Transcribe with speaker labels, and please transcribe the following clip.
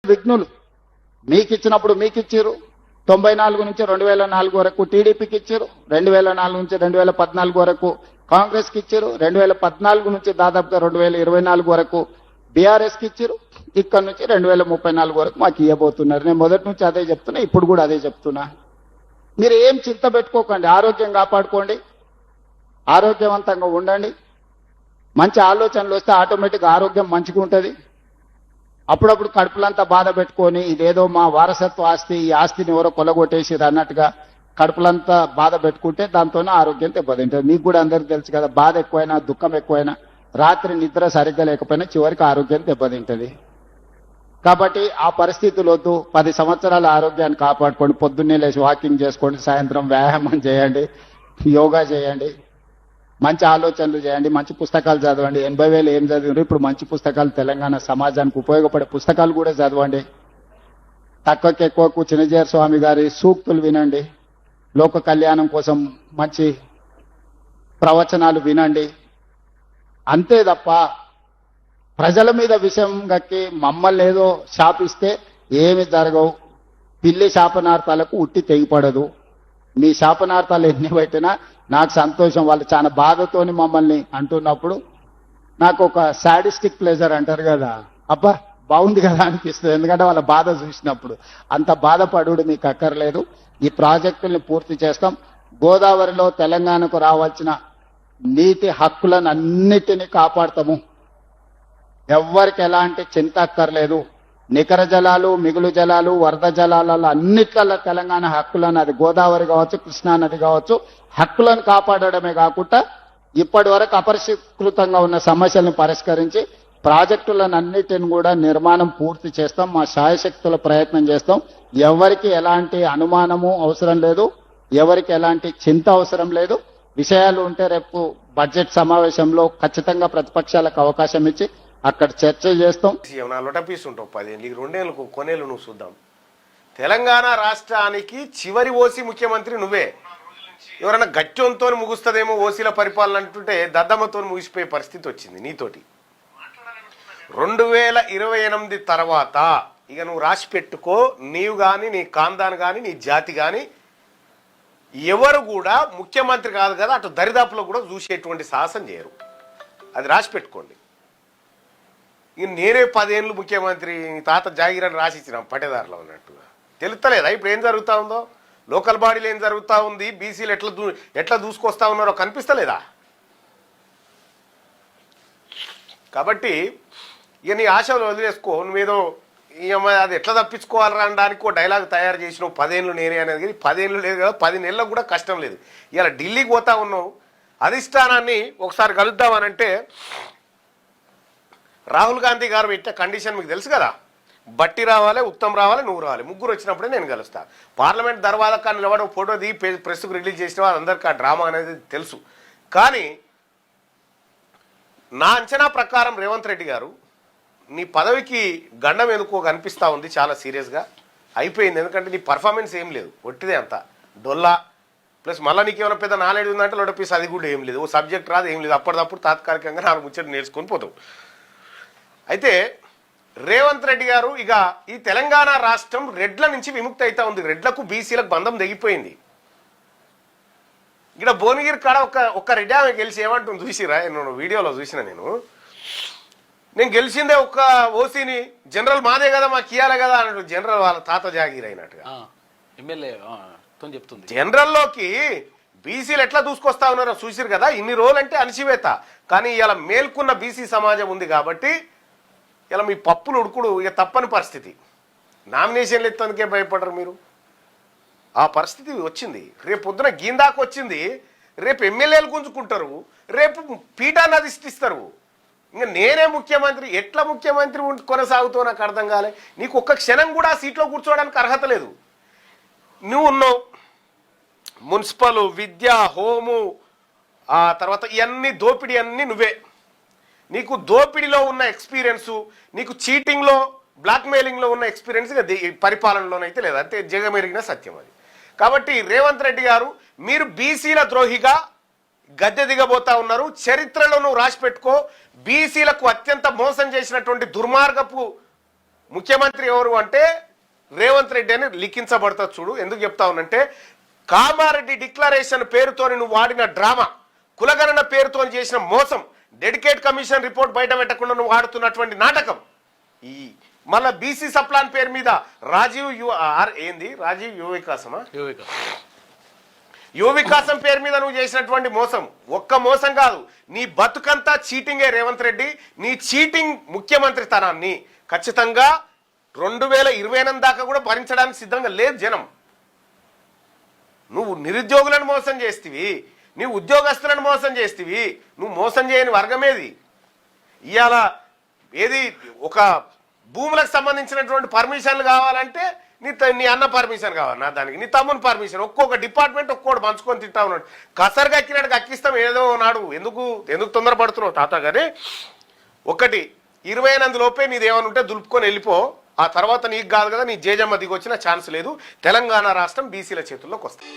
Speaker 1: విఘ్నులు మీకు ఇచ్చినప్పుడు మీకు ఇచ్చారు. 94 నుంచి 2004 వరకు టీడీపీకి ఇచ్చారు. 2004 నుంచి 2014 వరకు కాంగ్రెస్కి ఇచ్చారు. 2014 నుంచి దాదాపుగా 2024 వరకు బీఆర్ఎస్కి ఇచ్చారు. ఇక్కడ నుంచి 2034 వరకు మాకు ఇవ్వబోతున్నారు. నేను మొదటి నుంచి అదే చెప్తున్నా, ఇప్పుడు కూడా అదే చెప్తున్నా. మీరు ఏం చింత పెట్టుకోకండి, ఆరోగ్యం కాపాడుకోండి, ఆరోగ్యవంతంగా ఉండండి. మంచి ఆలోచనలు వస్తే ఆటోమేటిక్గా ఆరోగ్యం మంచిగా ఉంటుంది. అప్పుడప్పుడు కడుపులంతా బాధ పెట్టుకొని ఇదేదో మా వారసత్వ ఆస్తి, ఈ ఆస్తిని ఎవరో కొలగొట్టేసిరు అన్నట్టుగా కడుపులంతా బాధ పెట్టుకుంటే దాంతోనే ఆరోగ్యం దెబ్బతింటుంది. మీకు కూడా అందరికీ తెలుసు కదా, బాధ ఎక్కువైనా దుఃఖం ఎక్కువైనా రాత్రి నిద్ర సరిగ్గా లేకపోయినా చివరికి ఆరోగ్యం దెబ్బతింటుంది. కాబట్టి ఆ పరిస్థితులు వద్దు. 10 సంవత్సరాల ఆరోగ్యాన్ని కాపాడుకోండి. పొద్దున్నే లేచి వాకింగ్ చేసుకోండి, సాయంత్రం వ్యాయామం చేయండి, యోగా చేయండి, మంచి ఆలోచనలు చేయండి, మంచి పుస్తకాలు చదవండి. 80,000 ఏం చదివారు, ఇప్పుడు మంచి పుస్తకాలు తెలంగాణ సమాజానికి ఉపయోగపడే పుస్తకాలు కూడా చదవండి. తక్కువకి ఎక్కువకు చిన్నజీర స్వామి గారి సూక్తులు వినండి, లోక కళ్యాణం కోసం మంచి ప్రవచనాలు వినండి. అంతే తప్ప ప్రజల మీద విషయం గక్కి మమ్మల్ని ఏదో శాపిస్తే ఏమి జరగవు. పిల్లి శాపనార్థాలకు ఉట్టి తెగిపడదు. మీ శాపనార్థాలు ఎన్ని పెట్టినా నాకు సంతోషం. వాళ్ళు చాలా బాధతోని మమ్మల్ని అంటున్నప్పుడు నాకు ఒక సాడిస్టిక్ ప్లెజర్ అంటారు కదా, అబ్బా బాగుంది కదా అనిపిస్తుంది. ఎందుకంటే వాళ్ళ బాధ చూసినప్పుడు. అంత బాధపడు మీకు అక్కర్లేదు. ఈ ప్రాజెక్టుల్ని పూర్తి చేస్తాం. గోదావరిలో తెలంగాణకు రావాల్సిన నీటి హక్కులను అన్నిటినీ కాపాడతాము. ఎవ్వరికి ఎలాంటి చింత అక్కర్లేదు. నికర జలాలు, మిగులు జలాలు, వరద జలాలలో అన్నిట్లలో తెలంగాణ హక్కులను, అది గోదావరి కావచ్చు, కృష్ణా నది కావచ్చు, హక్కులను కాపాడడమే కాకుండా ఇప్పటి వరకు అపరిష్కృతంగా ఉన్న సమస్యలను పరిష్కరించి ప్రాజెక్టులను అన్నిటిని కూడా నిర్మాణం పూర్తి చేస్తాం. మా శాయశక్తుల ప్రయత్నం చేస్తాం. ఎవరికి ఎలాంటి అనుమానము అవసరం లేదు, ఎవరికి ఎలాంటి చింత అవసరం లేదు. విషయాలు ఉంటే రేపు బడ్జెట్ సమావేశంలో ఖచ్చితంగా ప్రతిపక్షాలకు అవకాశం ఇచ్చి అక్కడ చర్చ చేస్తాం.
Speaker 2: లొటపీస్ ఉంటావు 10 ఏళ్ళకి 2 ఏళ్ళకు కొనేళ్ళు నువ్వు చూద్దాం. తెలంగాణ రాష్ట్రానికి చివరి ఓసీ ముఖ్యమంత్రి నువ్వే. ఎవరైనా గట్టంతో ముగుస్తుందేమో ఓసీల పరిపాలన అంటుంటే దద్దమ్మతో ముగిసిపోయే పరిస్థితి వచ్చింది నీతోటి. 2028 తర్వాత ఇక నువ్వు రాసి పెట్టుకో, నీవు కానీ, నీ ఖాందాన్ కానీ, నీ జాతి కానీ ఎవరు కూడా ముఖ్యమంత్రి కాదు కదా, అటు దరిదాపులో కూడా చూసేటువంటి సాహసం చేయరు. అది రాసి పెట్టుకోండి. ఇక నేనే 10 ఏళ్ళు ముఖ్యమంత్రి, తాత జాగిరని రాసిచ్చినాం పట్టేదారులో ఉన్నట్టుగా. తెలుస్తలేదా ఇప్పుడు ఏం జరుగుతూ ఉందో? లోకల్ బాడీలో ఏం జరుగుతూ ఉంది, బీసీలు ఎట్లా దూసుకొస్తా ఉన్నారో కనిపిస్తలేదా? కాబట్టి ఇక నీ ఆశలు వదిలేసుకో. నువ్వేదో అది ఎట్లా తప్పించుకోవాలరా అనడానికి ఒక డైలాగ్ తయారు చేసినావు. 10 ఏళ్ళు నేనే అనేది 10 ఏళ్ళు లేదు కదా, 10 నెలలకు కూడా కష్టం లేదు. ఇలా ఢిల్లీకి పోతా ఉన్నావు, అధిష్టానాన్ని ఒకసారి కలుద్దామనంటే రాహుల్ గాంధీ గారు పెట్టే కండిషన్ మీకు తెలుసు కదా, బట్టి రావాలి, ఉత్తమ్ రావాలి, నువ్వు రావాలి, ముగ్గురు వచ్చినప్పుడే నేను కలుస్తా. పార్లమెంట్ దర్వాజా నిలబడి ఫోటో దిగి ప్రెస్కు రిలీజ్ చేసిన వాళ్ళందరికీ ఆ డ్రామా అనేది తెలుసు. కానీ నా అంచనా ప్రకారం రేవంత్ రెడ్డి గారు నీ పదవికి గండం ఎందుకో కనిపిస్తూ ఉంది చాలా సీరియస్గా. అయిపోయింది. ఎందుకంటే నీ పర్ఫార్మెన్స్ ఏం లేదు, ఒట్టిదే అంతా డొల్లా. ప్లస్ మళ్ళీ నీకు ఏమైనా పెద్ద నాలెడ్జ్ ఉందంటే లోటపీస్ అది కూడా ఏం లేదు, ఓ సబ్జెక్ట్ రాదు, ఏం లేదు. అప్పటిదప్పుడు తాత్కాలికంగా 4 ముచ్చట్లు నేర్చుకొని పోతావు. అయితే రేవంత్ రెడ్డి గారు ఇక ఈ తెలంగాణ రాష్ట్రం రెడ్ల నుంచి విముక్తి అవుతా ఉంది. రెడ్లకు బీసీలకు బంధం తెగిపోయింది. ఇక్కడ భువనగిరి కాడ ఒక్క రెడ్డి ఆమె గెలిచి ఏమంటుంది చూసిరా? నేను వీడియోలో చూసిన, నేను గెలిచిందే ఒక్క ఓసీని, జనరల్ మాదే కదా మాకు ఇయ్యాలి కదా అన్నట్టు. జనరల్ వాళ్ళ తాత జాగీర్ అయినట్టుగా
Speaker 3: ఎమ్మెల్యే చెప్తుంది.
Speaker 2: జనరల్లోకి బీసీలు ఎట్లా దూసుకొస్తా ఉన్నారో చూసిరు కదా. ఇన్ని రోజులంటే అణచివేత, కానీ ఇలా మేల్కున్న బీసీ సమాజం ఉంది కాబట్టి ఇలా మీ పప్పులు ఉడుకుడు ఇక తప్పని పరిస్థితి. నామినేషన్లు ఎత్తందుకే భయపడరు మీరు. ఆ పరిస్థితి వచ్చింది. రేపు పొద్దున గీందాకు వచ్చింది. రేపు ఎమ్మెల్యేలు గుంజుకుంటారు, రేపు పీఠాన్ని అధిష్టిస్తారు. ఇంకా నేనే ముఖ్యమంత్రి, ఎట్లా ముఖ్యమంత్రి కొనసాగుతో నాకు అర్థం కాలే. నీకు ఒక్క క్షణం కూడా సీట్లో కూర్చోవడానికి అర్హత లేదు. నువ్వు ఉన్నావు మున్సిపల్, విద్య, హోము, ఆ తర్వాత ఇవన్నీ దోపిడీ అన్నీ నువ్వే. నీకు దోపిడీలో ఉన్న ఎక్స్పీరియన్సు, నీకు చీటింగ్లో, బ్లాక్మెయిలింగ్లో ఉన్న ఎక్స్పీరియన్స్ పరిపాలనలోనైతే లేదు. అంటే జగమెరిగిన సత్యం అది. కాబట్టి రేవంత్ రెడ్డి గారు మీరు బీసీల ద్రోహిగా గద్దె దిగబోతా ఉన్నారు. చరిత్రలో నువ్వు రాసి పెట్టుకో. బీసీలకు అత్యంత మోసం చేసినటువంటి దుర్మార్గపు ముఖ్యమంత్రి ఎవరు అంటే రేవంత్ రెడ్డి అని లిఖించబడుతుంది చూడు. ఎందుకు చెప్తా ఉన్నంటే కామారెడ్డి డిక్లరేషన్ పేరుతోని నువ్వు వాడిన డ్రామా, కులగణన పేరుతో చేసిన మోసం, డెడికేట్ కమిషన్ రిపోర్ట్ బయట పెట్టకుండా నువ్వు వాడుతున్నటువంటి నాటకం, ఈ మళ్ళా బీసీ సప్లాన్ పేరు మీద రాజీవ్ యువ వికాసమా, యువ వికాసం పేరు మీద నువ్వు చేసినటువంటి మోసం ఒక్క మోసం కాదు, నీ బతుకంతా చీటింగే రేవంత్ రెడ్డి. నీ చీటింగ్ ముఖ్యమంత్రి తనాన్ని ఖచ్చితంగా 2028 దాకా కూడా భరించడానికి సిద్ధంగా లేదు జనం. నువ్వు నిరుద్యోగులను మోసం చేస్తీవి, నువ్వు ఉద్యోగస్తులను మోసం చేస్తీవి, నువ్వు మోసం చేయని వర్గమేది. ఇవాళ ఏది ఒక భూములకు సంబంధించినటువంటి పర్మిషన్లు కావాలంటే నీ అన్న పర్మిషన్ కావాలి, దానికి నీ తమ్ముని పర్మిషన్, ఒక్కొక్క డిపార్ట్మెంట్ ఒక్కొక్కటి పంచుకొని తింటా ఉన్నాడు. కసరుగా ఎక్కినట్టు అక్కిస్తాం ఏదో నాడు. ఎందుకు తొందరపడుతున్నావు తాత? కానీ ఒకటి 28 లోపే నీదేమని ఉంటే దులుపుకొని వెళ్ళిపో. ఆ తర్వాత నీకు కాదు కదా, నీ జేజమ్మ దిగొచ్చిన ఛాన్స్ లేదు. తెలంగాణ రాష్ట్రం బీసీల చేతుల్లోకి వస్తుంది.